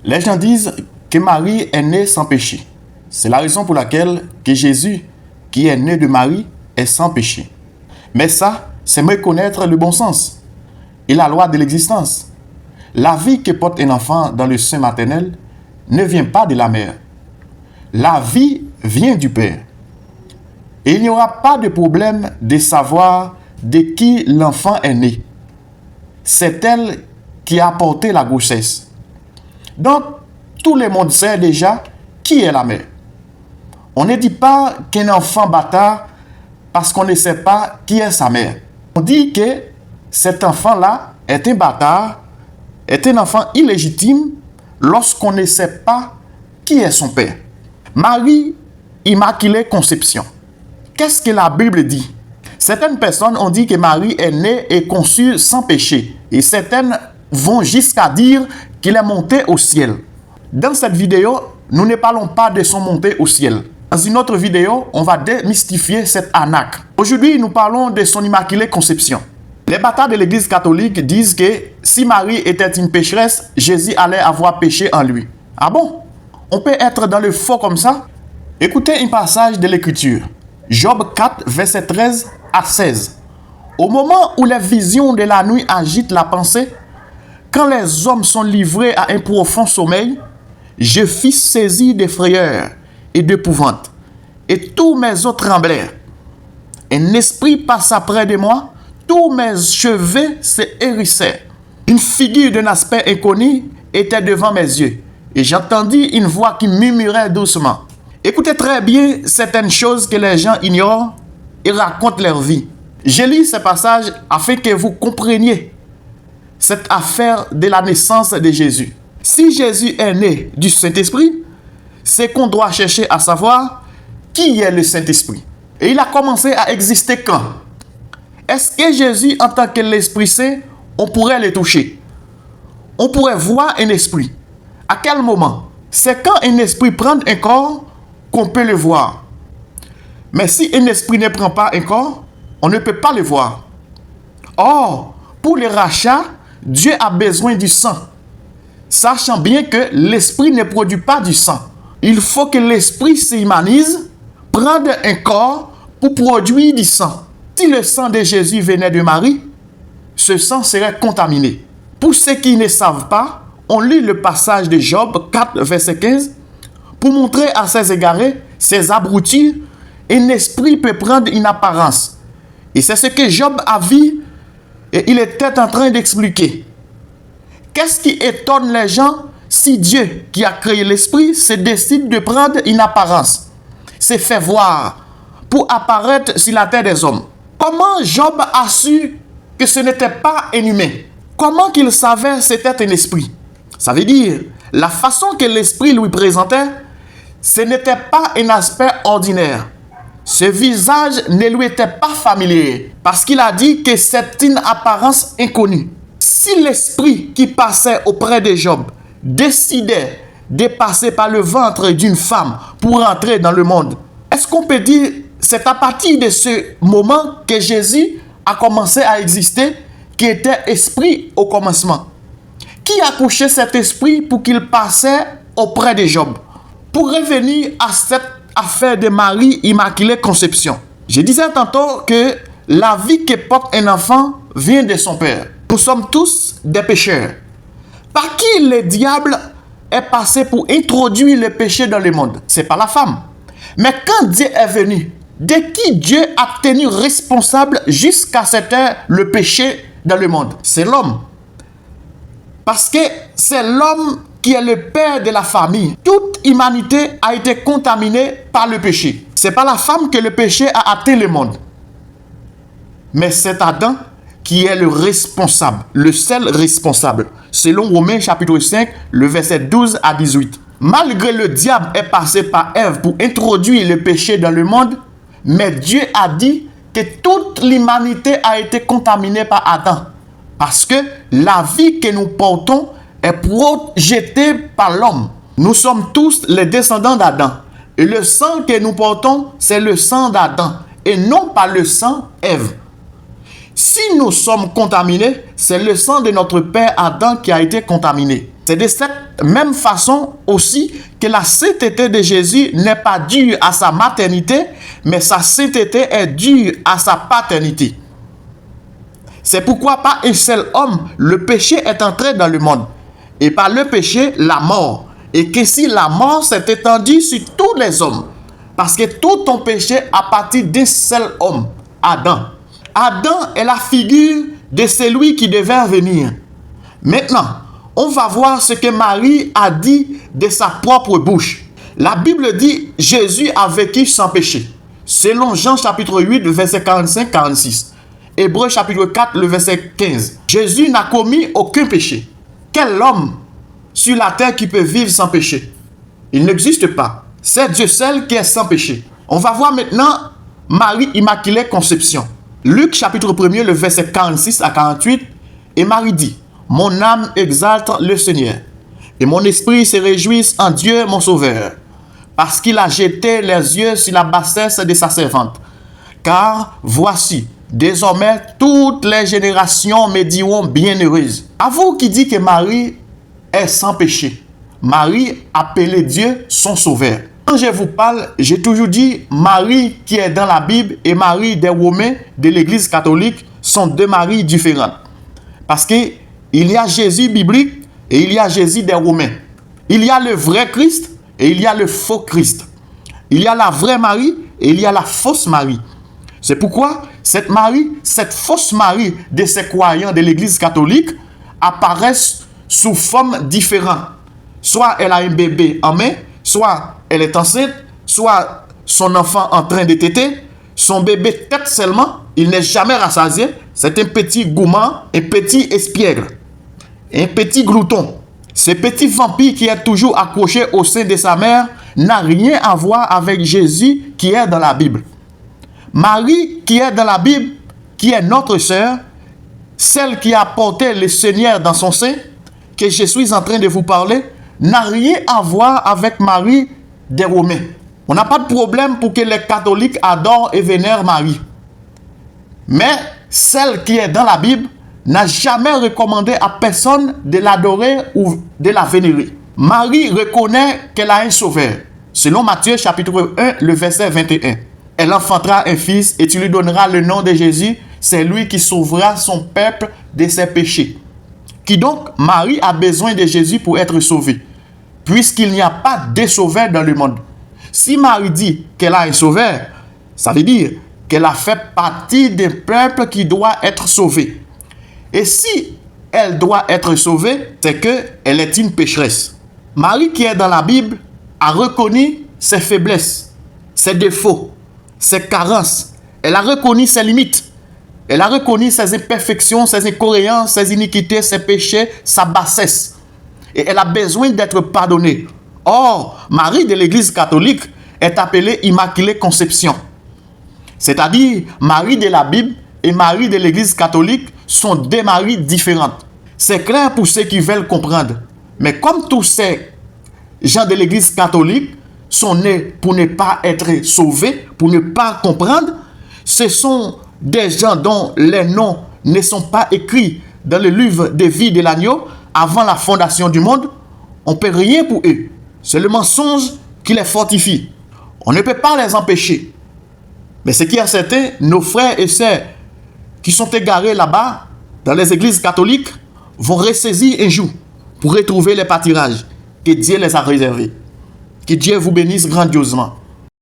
Les gens disent que Marie est née sans péché. C'est la raison pour laquelle que Jésus, qui est né de Marie, est sans péché. Mais ça, c'est méconnaître le bon sens et la loi de l'existence. La vie que porte un enfant dans le sein maternel ne vient pas de la mère. La vie vient du Père. Et il n'y aura pas de problème de savoir de qui l'enfant est né. C'est elle qui a porté la grossesse. Donc, tout le monde sait déjà qui est la mère. On ne dit pas qu'un enfant bâtard parce qu'on ne sait pas qui est sa mère. On dit que cet enfant-là est un bâtard, est un enfant illégitime lorsqu'on ne sait pas qui est son père. Marie, Immaculée Conception. Qu'est-ce que la Bible dit? Certaines personnes ont dit que Marie est née et conçue sans péché. Et certaines vont jusqu'à dire qu'il est monté au ciel. Dans cette vidéo, nous ne parlons pas de son montée au ciel. Dans une autre vidéo, on va démystifier cette arnaque. Aujourd'hui, nous parlons de son Immaculée Conception. Les bâtards de l'Église catholique disent que si Marie était une pécheresse, Jésus allait avoir péché en lui. Ah bon? On peut être dans le faux comme ça? Écoutez un passage de l'Écriture. Job 4, verset 13 à 16. Au moment où les visions de la nuit agitent la pensée, quand les hommes sont livrés à un profond sommeil, je fus saisi de frayeur et d'épouvante, et tous mes os tremblèrent. Un esprit passa près de moi, tous mes cheveux se hérissèrent. Une figure d'un aspect inconnu était devant mes yeux, et j'entendis une voix qui murmurait doucement. Écoutez très bien certaines choses que les gens ignorent et racontent leur vie. Je lis ce passage afin que vous compreniez cette affaire de la naissance de Jésus. Si Jésus est né du Saint-Esprit, c'est qu'on doit chercher à savoir qui est le Saint-Esprit. Et il a commencé à exister quand? Est-ce que Jésus, en tant que l'Esprit Saint, on pourrait le toucher? On pourrait voir un esprit. À quel moment? C'est quand un esprit prend un corps qu'on peut le voir. Mais si un esprit ne prend pas un corps, on ne peut pas le voir. Or, pour le rachat, Dieu a besoin du sang. Sachant bien que l'esprit ne produit pas du sang. Il faut que l'esprit s'humanise, prenne un corps pour produire du sang. Si le sang de Jésus venait de Marie, ce sang serait contaminé. Pour ceux qui ne savent pas, on lit le passage de Job 4, verset 15, pour montrer à ces égarés, ces abrutis, un esprit peut prendre une apparence. Et c'est ce que Job a vu et il était en train d'expliquer. Qu'est-ce qui étonne les gens si Dieu, qui a créé l'esprit, se décide de prendre une apparence, se fait voir pour apparaître sur la terre des hommes? Comment Job a su que ce n'était pas un humain? Comment qu'il savait que c'était un esprit? Ça veut dire, la façon que l'esprit lui présentait, ce n'était pas un aspect ordinaire. Ce visage ne lui était pas familier parce qu'il a dit que c'est une apparence inconnue. Si l'esprit qui passait auprès de Job décidait de passer par le ventre d'une femme pour entrer dans le monde, est-ce qu'on peut dire que c'est à partir de ce moment que Jésus a commencé à exister, qui était esprit au commencement? Qui a couché cet esprit pour qu'il passait auprès de Job? Pour revenir à cette affaire de Marie Immaculée Conception, je disais tantôt que la vie que porte un enfant vient de son père. Nous sommes tous des pécheurs. Par qui le diable est passé pour introduire le péché dans le monde? C'est pas la femme. Mais quand Dieu est venu, de qui Dieu a tenu responsable jusqu'à cette heure le péché dans le monde? C'est l'homme. Parce que c'est l'homme qui est le père de la famille. Toute humanité a été contaminée par le péché. Ce n'est pas la femme que le péché a atteint le monde. Mais c'est Adam qui est le responsable, le seul responsable. Selon Romains chapitre 5, le verset 12 à 18. Malgré le diable est passé par Ève pour introduire le péché dans le monde, mais Dieu a dit que toute l'humanité a été contaminée par Adam. Parce que la vie que nous portons est projetée par l'homme. Nous sommes tous les descendants d'Adam. Et le sang que nous portons, c'est le sang d'Adam. Et non pas le sang d'Ève. Si nous sommes contaminés, c'est le sang de notre père Adam qui a été contaminé. C'est de cette même façon aussi que la sainteté de Jésus n'est pas due à sa maternité, mais sa sainteté est due à sa paternité. C'est pourquoi par un seul homme, le péché est entré dans le monde. Et par le péché, la mort. Et qu'ainsi la mort s'est étendue sur tous les hommes. Parce que tout ton péché a parti d'un seul homme, Adam. Adam est la figure de celui qui devait venir. Maintenant, on va voir ce que Marie a dit de sa propre bouche. La Bible dit « Jésus a vécu sans péché ». Selon Jean chapitre 8, le verset 45-46. Hébreux chapitre 4, le verset 15. Jésus n'a commis aucun péché. Quel homme sur la terre qui peut vivre sans péché? Il n'existe pas. C'est Dieu seul qui est sans péché. On va voir maintenant Marie Immaculée Conception. Luc chapitre 1, le verset 46 à 48. Et Marie dit: mon âme exalte le Seigneur, et mon esprit se réjouit en Dieu mon Sauveur, parce qu'il a jeté les yeux sur la bassesse de sa servante. Car voici, désormais, toutes les générations me diront bienheureuse. À vous qui dit que Marie est sans péché. Marie appelait Dieu son Sauveur. Quand je vous parle, j'ai toujours dit Marie qui est dans la Bible et Marie des Romains de l'Église catholique sont deux Maries différentes. Parce que il y a Jésus biblique et il y a Jésus des Romains. Il y a le vrai Christ et il y a le faux Christ. Il y a la vraie Marie et il y a la fausse Marie. C'est pourquoi cette Marie, cette fausse Marie de ces croyants de l'Église catholique apparaissent sous formes différentes. Soit elle a un bébé en main, soit elle est enceinte, soit son enfant en train de téter, son bébé tète seulement, il n'est jamais rassasié, c'est un petit gourmand, un petit espiègle, un petit glouton. Ce petit vampire qui est toujours accroché au sein de sa mère n'a rien à voir avec Jésus qui est dans la Bible. Marie qui est dans la Bible, qui est notre sœur, celle qui a porté le Seigneur dans son sein, que je suis en train de vous parler, n'a rien à voir avec Marie des Romains. On n'a pas de problème pour que les catholiques adorent et vénèrent Marie. Mais celle qui est dans la Bible n'a jamais recommandé à personne de l'adorer ou de la vénérer. Marie reconnaît qu'elle a un sauveur. Selon Matthieu chapitre 1, le verset 21. Elle enfantera un fils et tu lui donneras le nom de Jésus. C'est lui qui sauvera son peuple de ses péchés. Qui donc, Marie a besoin de Jésus pour être sauvée, puisqu'il n'y a pas de sauveur dans le monde. Si Marie dit qu'elle a un sauveur, ça veut dire qu'elle a fait partie d'un peuple qui doit être sauvé. Et si elle doit être sauvée, c'est qu'elle est une pécheresse. Marie qui est dans la Bible a reconnu ses faiblesses, ses défauts, ses carences. Elle a reconnu ses limites. Elle a reconnu ses imperfections, ses incohérences, ses iniquités, ses péchés, sa bassesse. Et elle a besoin d'être pardonnée. Or, Marie de l'Église catholique est appelée Immaculée Conception. C'est-à-dire, Marie de la Bible et Marie de l'Église catholique sont deux Maries différentes. C'est clair pour ceux qui veulent comprendre. Mais comme tous ces gens de l'Église catholique sont nés pour ne pas être sauvés, pour ne pas comprendre, ce sont des gens dont les noms ne sont pas écrits dans le livre de vie de l'agneau avant la fondation du monde. On ne peut rien pour eux. C'est le mensonge qui les fortifie. On ne peut pas les empêcher. Mais ce qui est certain, nos frères et sœurs qui sont égarés là-bas, dans les églises catholiques, vont ressaisir un jour pour retrouver les pâtirages que Dieu les a réservés. Que Dieu vous bénisse grandiosement.